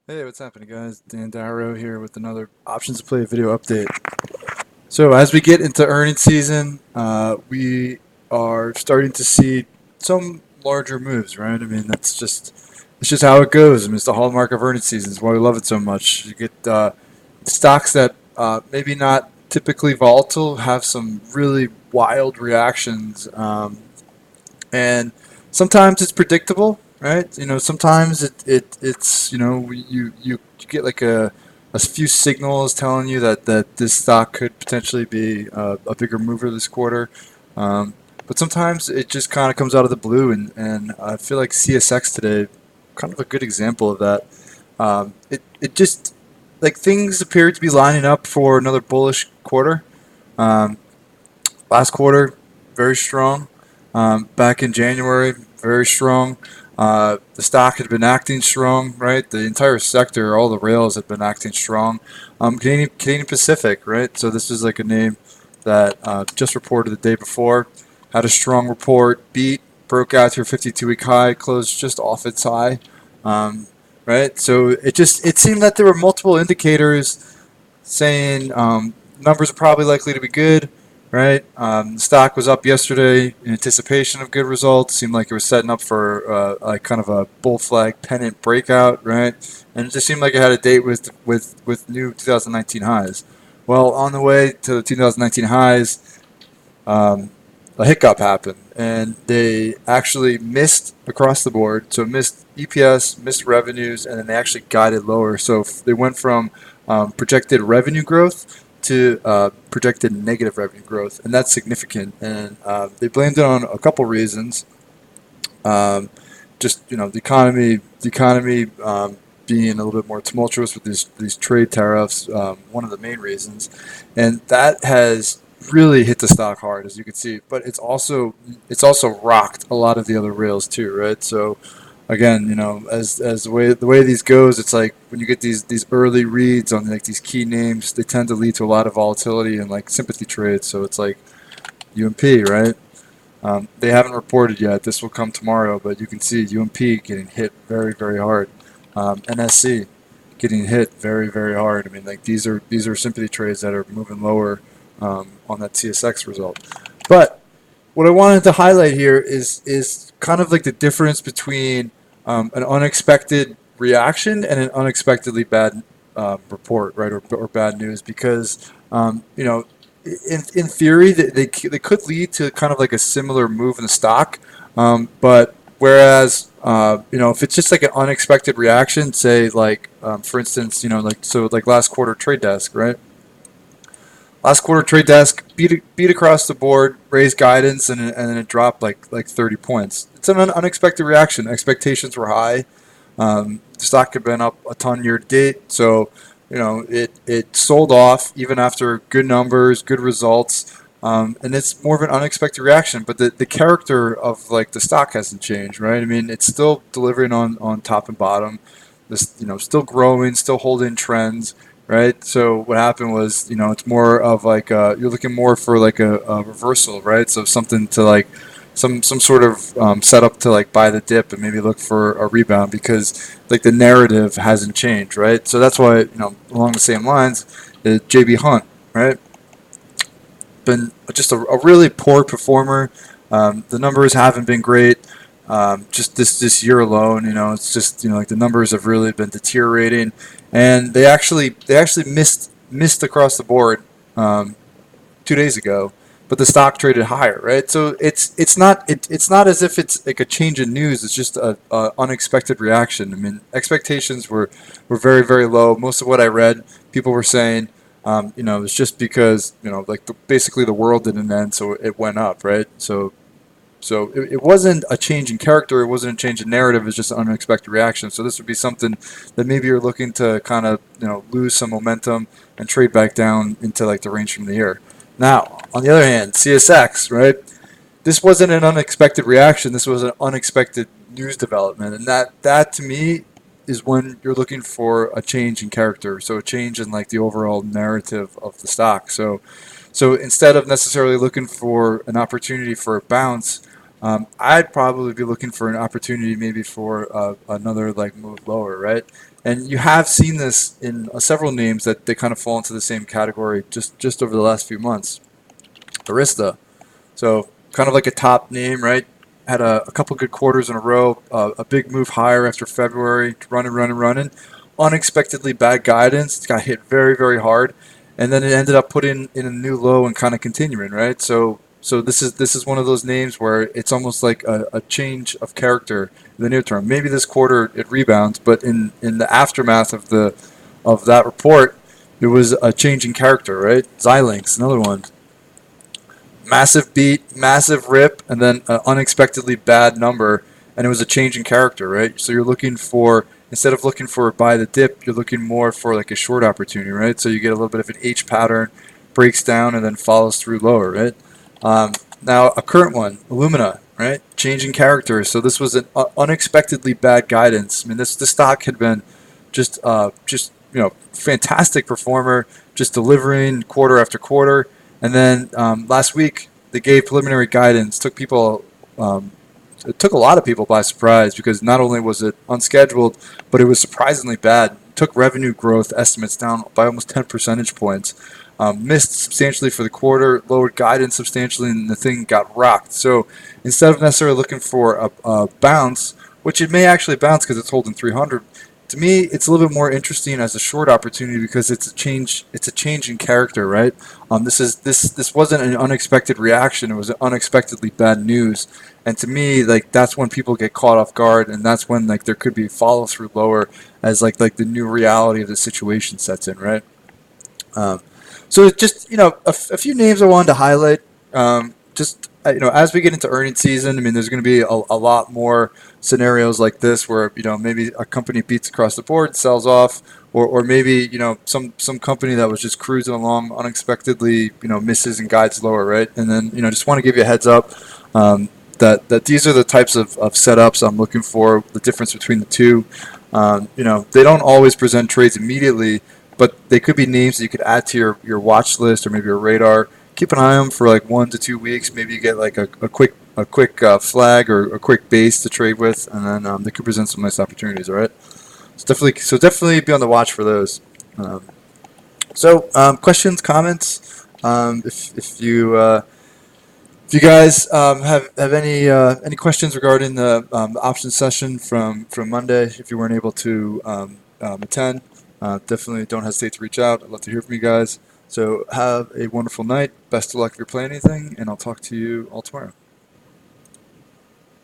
Hey, what's happening, guys? Dan Darrow here with another Options to Play video update. So, as we get into earnings season, we are starting to see some larger moves, right? I mean, it's just how it goes. I mean, it's the hallmark of earnings season. It's why we love it so much. You get stocks that maybe not typically volatile have some really wild reactions, and sometimes it's predictable, right? Sometimes it's you get like a few signals telling you that this stock could potentially be a bigger mover this quarter. Um, but sometimes it just kind of comes out of the blue, and I feel like CSX today, kind of a good example of that. It just like things appear to be lining up for another bullish quarter. Um, Last quarter, very strong. Back in January, very strong. The stock had been acting strong, right? The entire sector, all the rails had been acting strong. Canadian Pacific, right? So this is like a name that just reported the day before, had a strong report, broke out to a 52-week high, closed just off its high, um, right? So it seemed that there were multiple indicators saying numbers are probably likely to be good, right? The stock was up yesterday in anticipation of good results. Seemed like it was setting up for like kind of a bull flag pennant breakout, right? And it just seemed like it had a date with new 2019 highs. Well, on the way to the 2019 highs, um, a hiccup happened, and they actually missed across the board. So missed EPS, missed revenues, and then they actually guided lower. So they went from projected revenue growth to projected negative revenue growth, and that's significant. And they blamed it on a couple reasons. Um, just the economy being a little bit more tumultuous with these trade tariffs. One of the main reasons, and that has really hit the stock hard, as you can see. But it's also rocked a lot of the other rails too, right? So again, as the way these goes, it's like when you get these early reads on like these key names, they tend to lead to a lot of volatility and like sympathy trades. So it's like UMP, right? They haven't reported yet. This will come tomorrow, but you can see UMP getting hit very, very hard. NSC getting hit very, very hard. I mean, like these are sympathy trades that are moving lower on that CSX result. But what I wanted to highlight here is kind of like the difference between an unexpected reaction and an unexpectedly bad report, right, or bad news, because in theory they could lead to kind of like a similar move in the stock, but whereas if it's just like an unexpected reaction, say like for instance, like last quarter trade desk, right? Last quarter, Trade Desk beat across the board, raised guidance, and then it dropped like 30 points. It's an unexpected reaction. Expectations were high. The stock had been up a ton year to date, so it sold off even after good numbers, good results, and it's more of an unexpected reaction. But the character of like the stock hasn't changed, right? I mean, it's still delivering on top and bottom. This still growing, still holding trends, right? So what happened was, it's more of like you're looking more for like a reversal, right? So something to like some sort of setup to like buy the dip and maybe look for a rebound because like the narrative hasn't changed, right? So that's why along the same lines, JB Hunt, right? Been just a really poor performer. The numbers haven't been great. Just this year alone, it's just like the numbers have really been deteriorating, and they actually missed across the board um, 2 days ago, but the stock traded higher, right? So it's not as if it's like a change in news. It's just a unexpected reaction. I mean, expectations were very, very low. Most of what I read, people were saying, it's just because like basically the world didn't end, so it went up, right? So it wasn't a change in character. It wasn't a change in narrative. It's just an unexpected reaction. So this would be something that maybe you're looking to kind of lose some momentum and trade back down into like the range from the year. Now, on the other hand, CSX, right? This wasn't an unexpected reaction. This was an unexpected news development, and that to me is when you're looking for a change in character. So a change in like the overall narrative of the stock. So instead of necessarily looking for an opportunity for a bounce, I'd probably be looking for an opportunity maybe for another like move lower, right? And you have seen this in several names that they kind of fall into the same category just over the last few months. Arista, so kind of like a top name, right? Had a couple good quarters in a row, a big move higher after February, running, running, running. Unexpectedly bad guidance. It got hit very, very hard, and then it ended up putting in a new low and kind of continuing, right? So this is one of those names where it's almost like a change of character in the near term. Maybe this quarter it rebounds, but in the aftermath of that report, it was a change in character, right? Xilinx, another one, massive beat, massive rip, and then an unexpectedly bad number, and it was a change in character, right? So you're looking for, instead of looking for buy the dip, you're looking more for like a short opportunity, right? So you get a little bit of an H pattern, breaks down, and then follows through lower, right? Now a current one, Illumina, right? Changing character. So this was an unexpectedly bad guidance. I mean, this stock had been just fantastic performer, just delivering quarter after quarter. And then last week they gave preliminary guidance. It took a lot of people by surprise because not only was it unscheduled, but it was surprisingly bad. It took revenue growth estimates down by almost 10 percentage points. Missed substantially for the quarter, lowered guidance substantially, and the thing got rocked. So instead of necessarily looking for a bounce, which it may actually bounce because it's holding 300, to me, it's a little bit more interesting as a short opportunity because it's a change. It's a change in character, right? This wasn't an unexpected reaction. It was unexpectedly bad news, and to me, like that's when people get caught off guard, and that's when like there could be follow through lower as like the new reality of the situation sets in, right? Um, so just a few names I wanted to highlight. Just as we get into earnings season, I mean, there's going to be a lot more scenarios like this where maybe a company beats across the board, sells off, or maybe some company that was just cruising along unexpectedly misses and guides lower, right? And then just want to give you a heads up. That these are the types of setups I'm looking for, the difference between the two. They don't always present trades immediately, but they could be names that you could add to your watch list or maybe your radar. Keep an eye on them for like 1 to 2 weeks. Maybe you get like a quick flag or a quick base to trade with, and then they could present some nice opportunities. All right, so definitely be on the watch for those. Questions, comments. If you guys have any questions regarding the option session from Monday, if you weren't able to attend, definitely don't hesitate to reach out. I'd love to hear from you guys. So have a wonderful night. Best of luck if you're playing anything, and I'll talk to you all tomorrow.